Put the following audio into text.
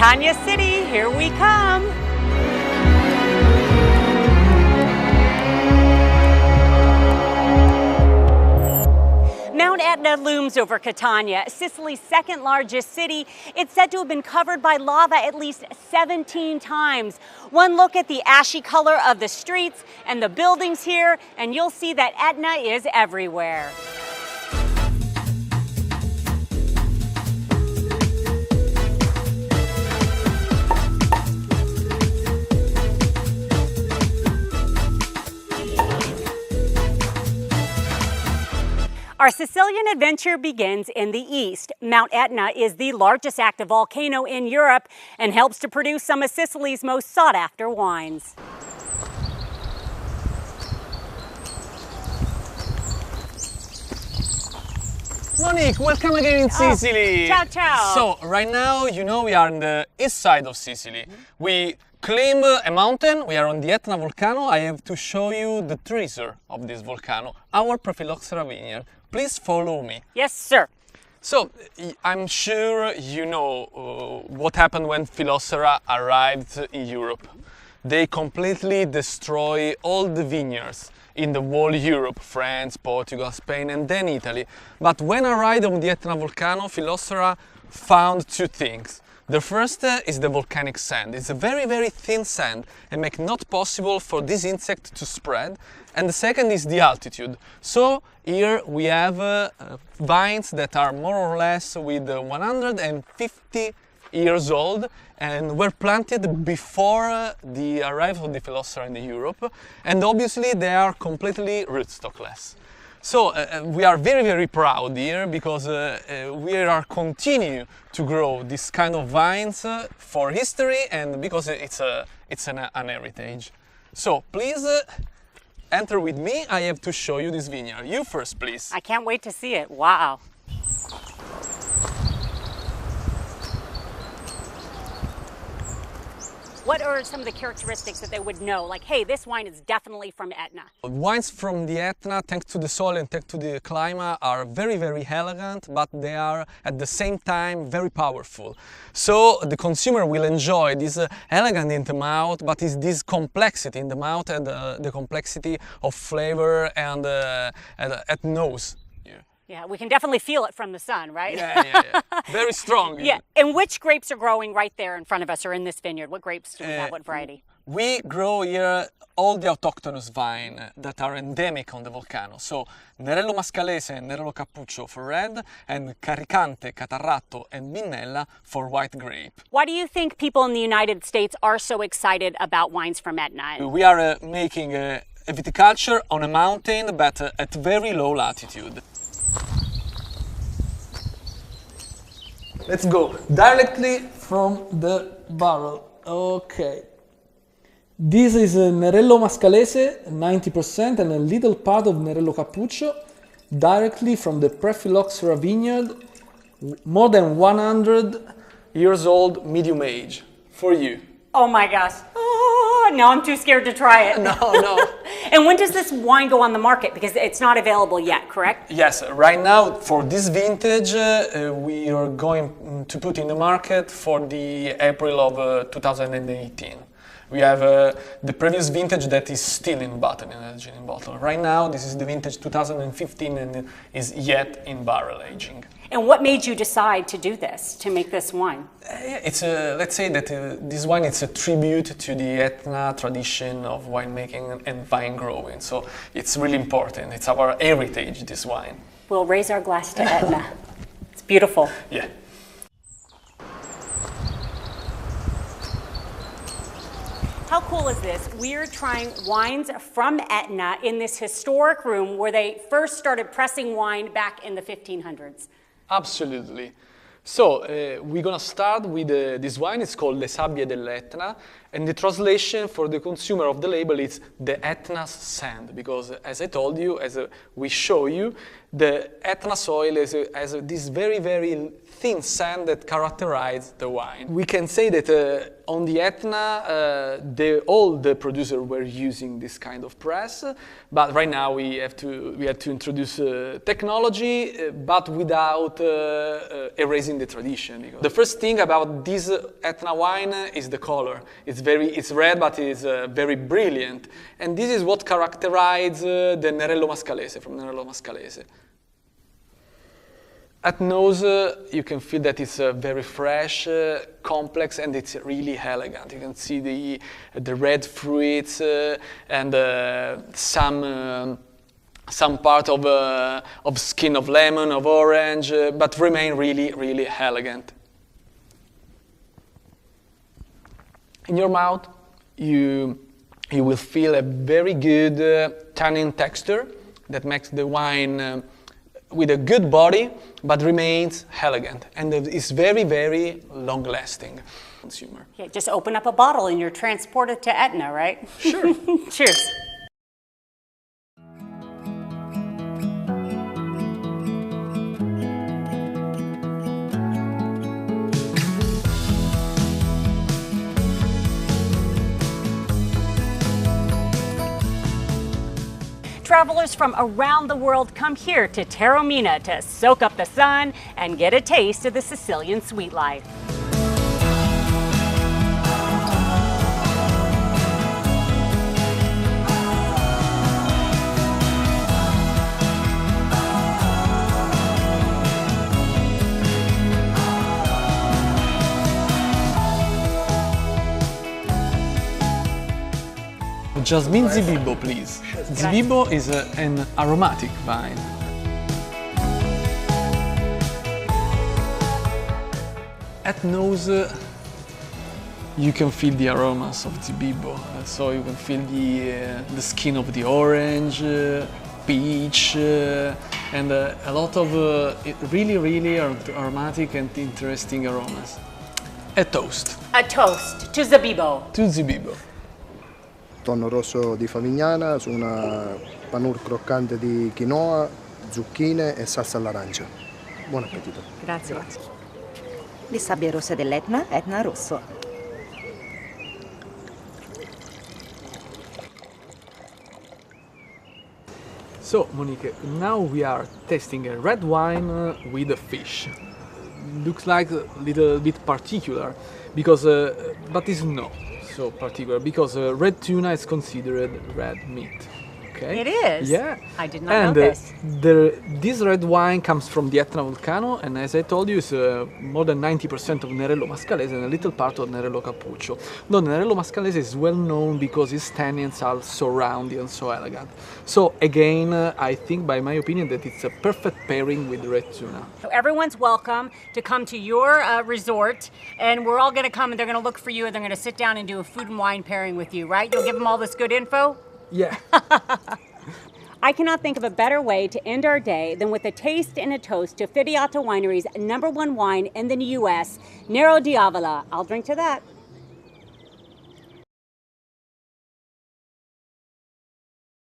Catania City, here we come. Mount Etna looms over Catania, Sicily's second largest city. It's said to have been covered by lava at least 17 times. One look at the ashy color of the streets and the buildings here, and you'll see that Etna is everywhere. Our Sicilian adventure begins in the east. Mount Etna is the largest active volcano in Europe and helps to produce some of Sicily's most sought-after wines. Monique, welcome again in Sicily. Ciao, ciao. So, right now, you know, we are on the east side of Sicily. We climb a mountain, we are on the Etna volcano. I have to show you the treasure of this volcano, our Prephyloxera vineyard. Please follow me. Yes, sir. So, I'm sure you know what happened when Phylloxera arrived in Europe. They completely destroy all the vineyards in the whole Europe, France, Portugal, Spain, and then Italy. But when arrived on the Etna volcano, Phylloxera found two things. The first is the volcanic sand. It's a very, very thin sand and make not possible for this insect to spread. And the second is the altitude. So here we have vines that are more or less with 150 years old and were planted before the arrival of the Phylloxera in Europe. And obviously they are completely rootstockless. So we are very, very proud here because we are continue to grow this kind of vines for history and because it's an heritage. So please enter with me. I have to show you this vineyard. You first, please. I can't wait to see it. Wow. What are some of the characteristics that they would know? Like, hey, this wine is definitely from Etna. Wines from the Etna, thanks to the soil and thanks to the climate, are very, very elegant, but they are at the same time very powerful. So the consumer will enjoy this elegant in the mouth, but it's this complexity in the mouth and the complexity of flavor and at nose. Yeah, we can definitely feel it from the sun, right? Yeah. Very strong. Yeah, and which grapes are growing right there in front of us or in this vineyard? What grapes do we have, what variety? We grow here all the autochthonous vine that are endemic on the volcano. So Nerello Mascalese and Nerello Cappuccio for red, and Caricante, Catarratto and Minnella for white grape. Why do you think people in the United States are so excited about wines from Etna? We are making a viticulture on a mountain, but at very low latitude. Let's go directly from the barrel. Okay. This is a Nerello Mascalese, 90%, and a little part of Nerello Cappuccio, directly from the Prephyloxera vineyard, more than 100 years old, medium age, for you. Oh my gosh. Oh, now I'm too scared to try it. No. And when does this wine go on the market? Because it's not available yet, correct? Yes, right now for this vintage we are going to put in the market for the April of 2018. We have the previous vintage that is still in bottle, in a gin bottle. Right now this is the vintage 2015 and is yet in barrel aging. And what made you decide to do this, to make this wine? It's let's say that this wine is a tribute to the Etna tradition of winemaking and vine growing. So it's really important. It's our heritage, this wine. We'll raise our glass to Etna. It's beautiful. Yeah. How cool is this? We're trying wines from Etna in this historic room where they first started pressing wine back in the 1500s. Absolutely. So we're gonna start with this wine. It's called Le Sabbie dell'Etna, and the translation for the consumer of the label is the Etna's sand, because as I told you, as we show you, The Etna soil has this very, very thin sand that characterizes the wine. We can say that on the Etna, all the producers were using this kind of press, but right now we had to introduce technology, but without erasing the tradition. The first thing about this Etna wine is the color. It's red, but it's very brilliant, and this is what characterizes the Nerello Mascalese from Nerello Mascalese. At nose, you can feel that it's very fresh, complex, and it's really elegant. You can see the red fruits and some part of skin of lemon, of orange, but remain really, really elegant. In your mouth, you will feel a very good tannin texture that makes the wine with a good body, but remains elegant, and is very, very long-lasting. Consumer. Yeah, just open up a bottle and you're transported to Etna, right? Sure. Cheers. Travelers from around the world come here to Taormina to soak up the sun and get a taste of the Sicilian sweet life. Jasmine Zibibo, please. Zibibo is an aromatic vine. At nose, you can feel the aromas of Zibibo. So you can feel the skin of the orange, peach, and a lot of really, really aromatic and interesting aromas. A toast. A toast to Zibibo. To Zibibo. Tonno rosso di Favignana su una panure croccante di quinoa, zucchine e salsa all'arancia. Buon appetito. Grazie. Le sabbie rosse dell'Etna, Etna rosso. So, Monique, now we are tasting a red wine with a fish. Looks like a little bit particular, because, but it's not so particular, because red tuna is considered red meat. Okay? It is? Yeah. I did not know this. This red wine comes from the Etna volcano, and as I told you, it's more than 90% of Nerello Mascalese and a little part of Nerello Cappuccio. Though Nerello Mascalese is well known because its tannins are so roundy and so elegant. So again, I think, by my opinion, that it's a perfect pairing with red tuna. So everyone's welcome to come to your resort, and we're all going to come and they're going to look for you and they're going to sit down and do a food and wine pairing with you, right? You'll give them all this good info? Yeah. I cannot think of a better way to end our day than with a taste and a toast to Firriato Winery's #1 wine in the U.S., Nero di Avola. I'll drink to that.